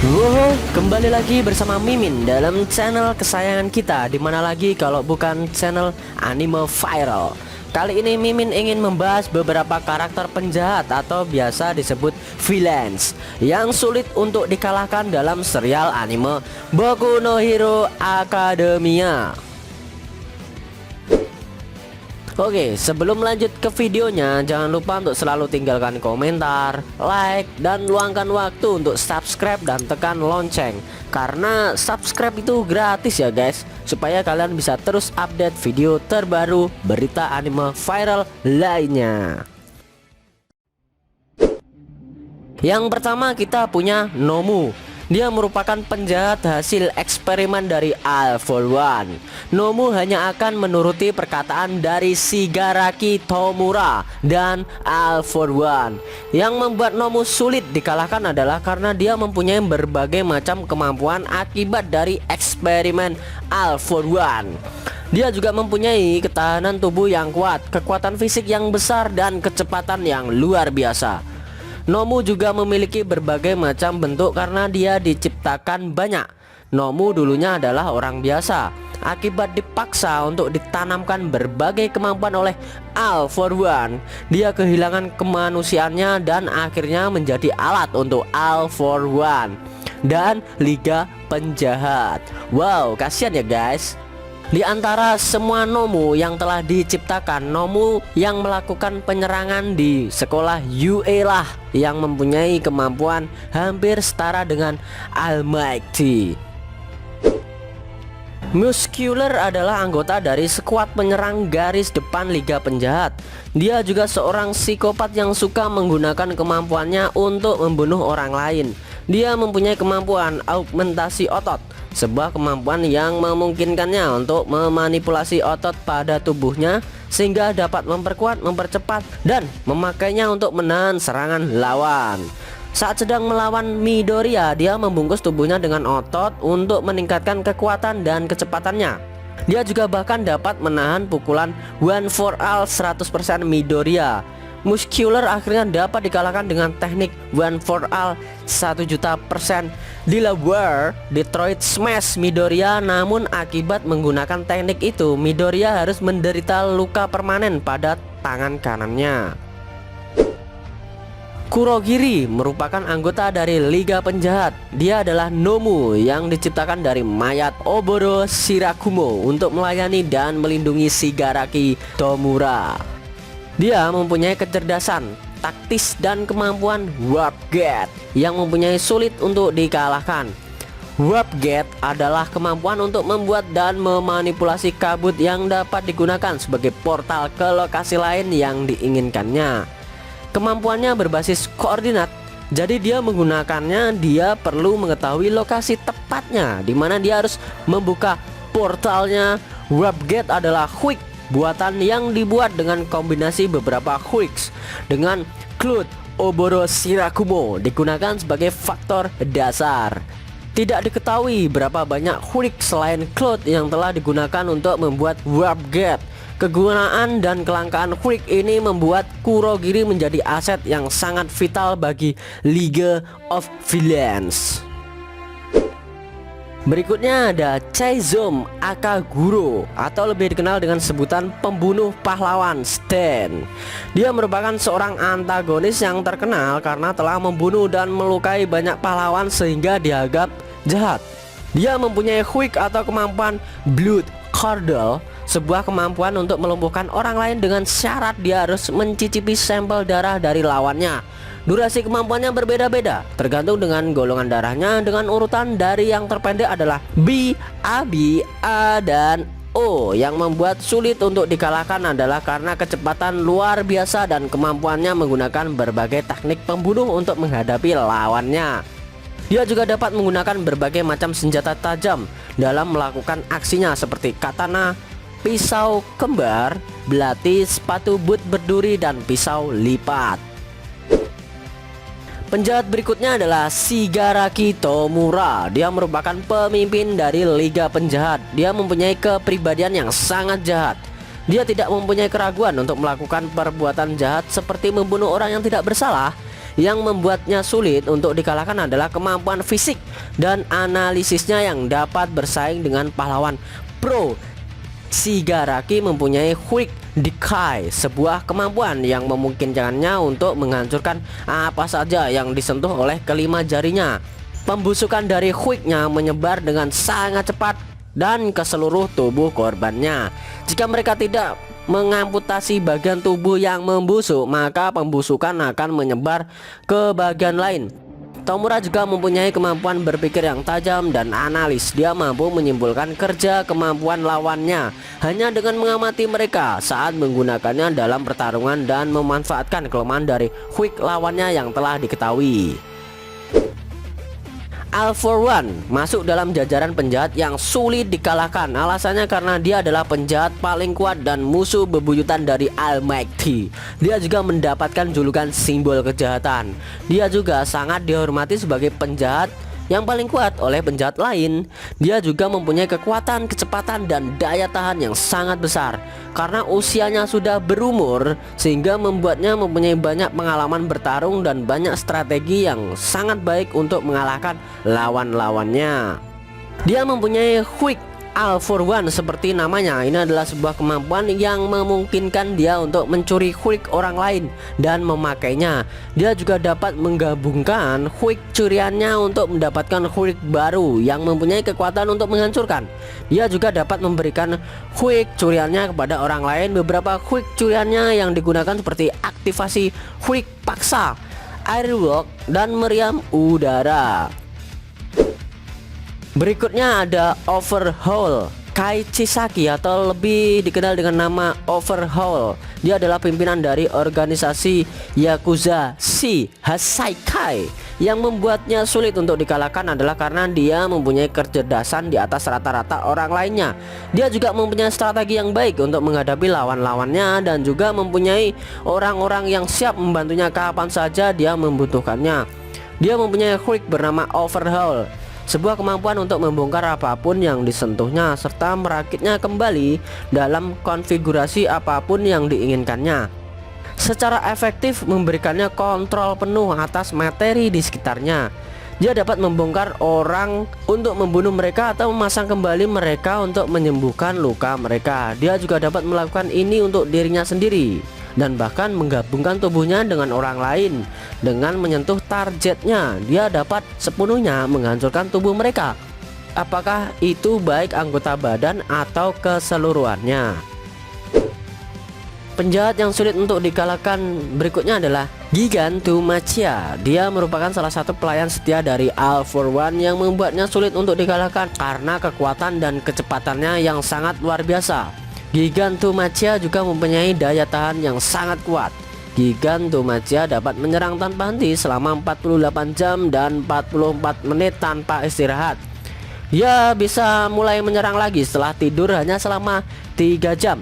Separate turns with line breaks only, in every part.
Wow, kembali lagi bersama Mimin dalam channel kesayangan kita. Dimana lagi kalau bukan channel Anime Viral. Kali ini Mimin ingin membahas beberapa karakter penjahat atau biasa disebut villains yang sulit untuk dikalahkan dalam serial anime Boku no Hero Academia. Oke, sebelum lanjut ke videonya, jangan lupa untuk selalu tinggalkan komentar, like, dan luangkan waktu untuk subscribe dan tekan lonceng. Karena subscribe itu gratis ya guys, supaya kalian bisa terus update video terbaru, berita anime viral lainnya. Yang pertama kita punya Nomu. Dia merupakan penjahat hasil eksperimen dari All For One. Nomu hanya akan menuruti perkataan dari Shigaraki Tomura dan All For One. Yang membuat Nomu sulit dikalahkan adalah karena dia mempunyai berbagai macam kemampuan akibat dari eksperimen All For One. Dia juga mempunyai ketahanan tubuh yang kuat, kekuatan fisik yang besar, dan kecepatan yang luar biasa. Nomu juga memiliki berbagai macam bentuk karena dia diciptakan banyak. Nomu dulunya adalah orang biasa. Akibat dipaksa untuk ditanamkan berbagai kemampuan oleh All For One, dia kehilangan kemanusiaannya dan akhirnya menjadi alat untuk All For One dan Liga Penjahat. Wow, kasihan ya guys. Di antara semua Nomu yang telah diciptakan, Nomu yang melakukan penyerangan di sekolah UA lah yang mempunyai kemampuan hampir setara dengan Almighty. Muscular adalah anggota dari skuad penyerang garis depan Liga Penjahat. Dia juga seorang psikopat yang suka menggunakan kemampuannya untuk membunuh orang lain. Dia mempunyai kemampuan augmentasi otot, sebuah kemampuan yang memungkinkannya untuk memanipulasi otot pada tubuhnya sehingga dapat memperkuat, mempercepat, dan memakainya untuk menahan serangan lawan. Saat sedang melawan Midoriya, dia membungkus tubuhnya dengan otot untuk meningkatkan kekuatan dan kecepatannya. Dia juga bahkan dapat menahan pukulan One for All 100% Midoriya. Muscular akhirnya dapat dikalahkan dengan teknik One for All 1.000.000% Delaware Detroit Smash Midoriya. Namun akibat menggunakan teknik itu, Midoriya harus menderita luka permanen pada tangan kanannya. Kurogiri merupakan anggota dari Liga Penjahat. Dia adalah Nomu yang diciptakan dari mayat Oboro Shirakumo untuk melayani dan melindungi Shigaraki Tomura. Dia mempunyai kecerdasan, taktis, dan kemampuan Warp Gate yang mempunyai sulit untuk dikalahkan. Warp Gate adalah kemampuan untuk membuat dan memanipulasi kabut yang dapat digunakan sebagai portal ke lokasi lain yang diinginkannya. Kemampuannya berbasis koordinat, jadi dia menggunakannya dia perlu mengetahui lokasi tepatnya di mana dia harus membuka portalnya. Warp Gate adalah quick buatan yang dibuat dengan kombinasi beberapa quicks dengan Cloud Oboro Shirakumo digunakan sebagai faktor dasar. Tidak diketahui berapa banyak quick selain Cloud yang telah digunakan untuk membuat Warp Gate. Kegunaan dan kelangkaan quick ini membuat Kurogiri menjadi aset yang sangat vital bagi Liga of Villains. Berikutnya ada Chaizome Akaguro atau lebih dikenal dengan sebutan pembunuh pahlawan Stain. Dia merupakan seorang antagonis yang terkenal karena telah membunuh dan melukai banyak pahlawan sehingga dianggap jahat. Dia mempunyai quick atau kemampuan Blood Curdle, sebuah kemampuan untuk melumpuhkan orang lain dengan syarat dia harus mencicipi sampel darah dari lawannya. Durasi kemampuannya berbeda-beda tergantung dengan golongan darahnya, dengan urutan dari yang terpendek adalah B, AB, A, dan O. Yang membuat sulit untuk dikalahkan adalah karena kecepatan luar biasa dan kemampuannya menggunakan berbagai teknik pembunuh untuk menghadapi lawannya. Dia juga dapat menggunakan berbagai macam senjata tajam dalam melakukan aksinya seperti katana, pisau kembar, belati, sepatu boot berduri, dan pisau lipat. Penjahat berikutnya adalah Shigaraki Tomura. Dia merupakan pemimpin dari Liga Penjahat. Dia mempunyai kepribadian yang sangat jahat. Dia tidak mempunyai keraguan untuk melakukan perbuatan jahat seperti membunuh orang yang tidak bersalah, Yang membuatnya sulit untuk dikalahkan adalah kemampuan fisik dan analisisnya yang dapat bersaing dengan pahlawan pro. Shigaraki mempunyai Quick Decay, sebuah kemampuan yang memungkinkannya untuk menghancurkan apa saja yang disentuh oleh kelima jarinya. Pembusukan dari Quick-nya menyebar dengan sangat cepat dan ke seluruh tubuh korbannya. Jika mereka tidak mengamputasi bagian tubuh yang membusuk, maka pembusukan akan menyebar ke bagian lain. Tomura juga mempunyai kemampuan berpikir yang tajam dan analis. Dia mampu menyimpulkan kerja kemampuan lawannya hanya dengan mengamati mereka saat menggunakannya dalam pertarungan dan memanfaatkan kelemahan dari quick lawannya yang telah diketahui. All For One masuk dalam jajaran penjahat yang sulit dikalahkan. Alasannya karena dia adalah penjahat paling kuat dan musuh bebuyutan dari Almighty. Dia juga mendapatkan julukan simbol kejahatan. Dia juga sangat dihormati sebagai penjahat yang paling kuat oleh penjahat lain. Dia juga mempunyai kekuatan, kecepatan, dan daya tahan yang sangat besar. Karena usianya sudah berumur, sehingga membuatnya mempunyai banyak pengalaman bertarung dan banyak strategi yang sangat baik untuk mengalahkan lawan-lawannya. Dia mempunyai Quick All For One seperti namanya. Ini adalah sebuah kemampuan yang memungkinkan dia untuk mencuri quick orang lain dan memakainya. Dia juga dapat menggabungkan quick curiannya untuk mendapatkan quick baru yang mempunyai kekuatan untuk menghancurkan. Dia juga dapat memberikan quick curiannya kepada orang lain. Beberapa quick curiannya yang digunakan seperti aktivasi quick paksa, airwalk, dan meriam udara. Berikutnya ada Overhaul Kaichisaki atau lebih dikenal dengan nama Overhaul. Dia adalah pimpinan dari organisasi Yakuza Si Hasaikai. Yang membuatnya sulit untuk dikalahkan adalah karena dia mempunyai kecerdasan di atas rata-rata orang lainnya. Dia juga mempunyai strategi yang baik untuk menghadapi lawan-lawannya dan juga mempunyai orang-orang yang siap membantunya kapan saja dia membutuhkannya. Dia mempunyai quick bernama Overhaul, sebuah kemampuan untuk membongkar apapun yang disentuhnya serta merakitnya kembali dalam konfigurasi apapun yang diinginkannya. Secara efektif memberikannya kontrol penuh atas materi di sekitarnya. Dia dapat membongkar orang untuk membunuh mereka atau memasang kembali mereka untuk menyembuhkan luka mereka. Dia juga dapat melakukan ini untuk dirinya sendiri dan bahkan menggabungkan tubuhnya dengan orang lain. Dengan menyentuh targetnya, dia dapat sepenuhnya menghancurkan tubuh mereka. Apakah itu baik anggota badan atau keseluruhannya? Penjahat yang sulit untuk dikalahkan berikutnya adalah Gigantomachia. Dia merupakan salah satu pelayan setia dari All For One yang membuatnya sulit untuk dikalahkan karena kekuatan dan kecepatannya yang sangat luar biasa. Gigantomachia juga mempunyai daya tahan yang sangat kuat. Gigantomachia dapat menyerang tanpa henti selama 48 jam dan 44 menit tanpa istirahat. Dia bisa mulai menyerang lagi setelah tidur hanya selama 3 jam.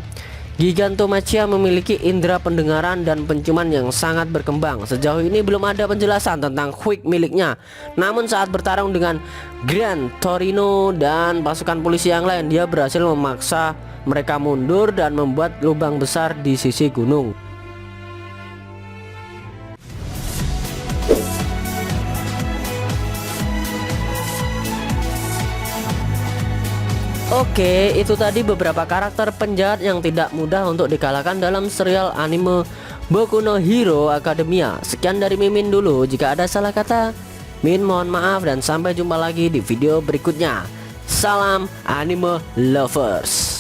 Gigantomachia memiliki indera pendengaran dan penciuman yang sangat berkembang. Sejauh ini belum ada penjelasan tentang quick miliknya. Namun saat bertarung dengan Gran Torino dan pasukan polisi yang lain, dia berhasil memaksa mereka mundur dan membuat lubang besar di sisi gunung. Oke, itu tadi beberapa karakter penjahat yang tidak mudah untuk dikalahkan dalam serial anime Boku no Hero Academia. Sekian dari Mimin dulu. Jika ada salah kata, Min mohon maaf dan sampai jumpa lagi di video berikutnya. Salam anime lovers.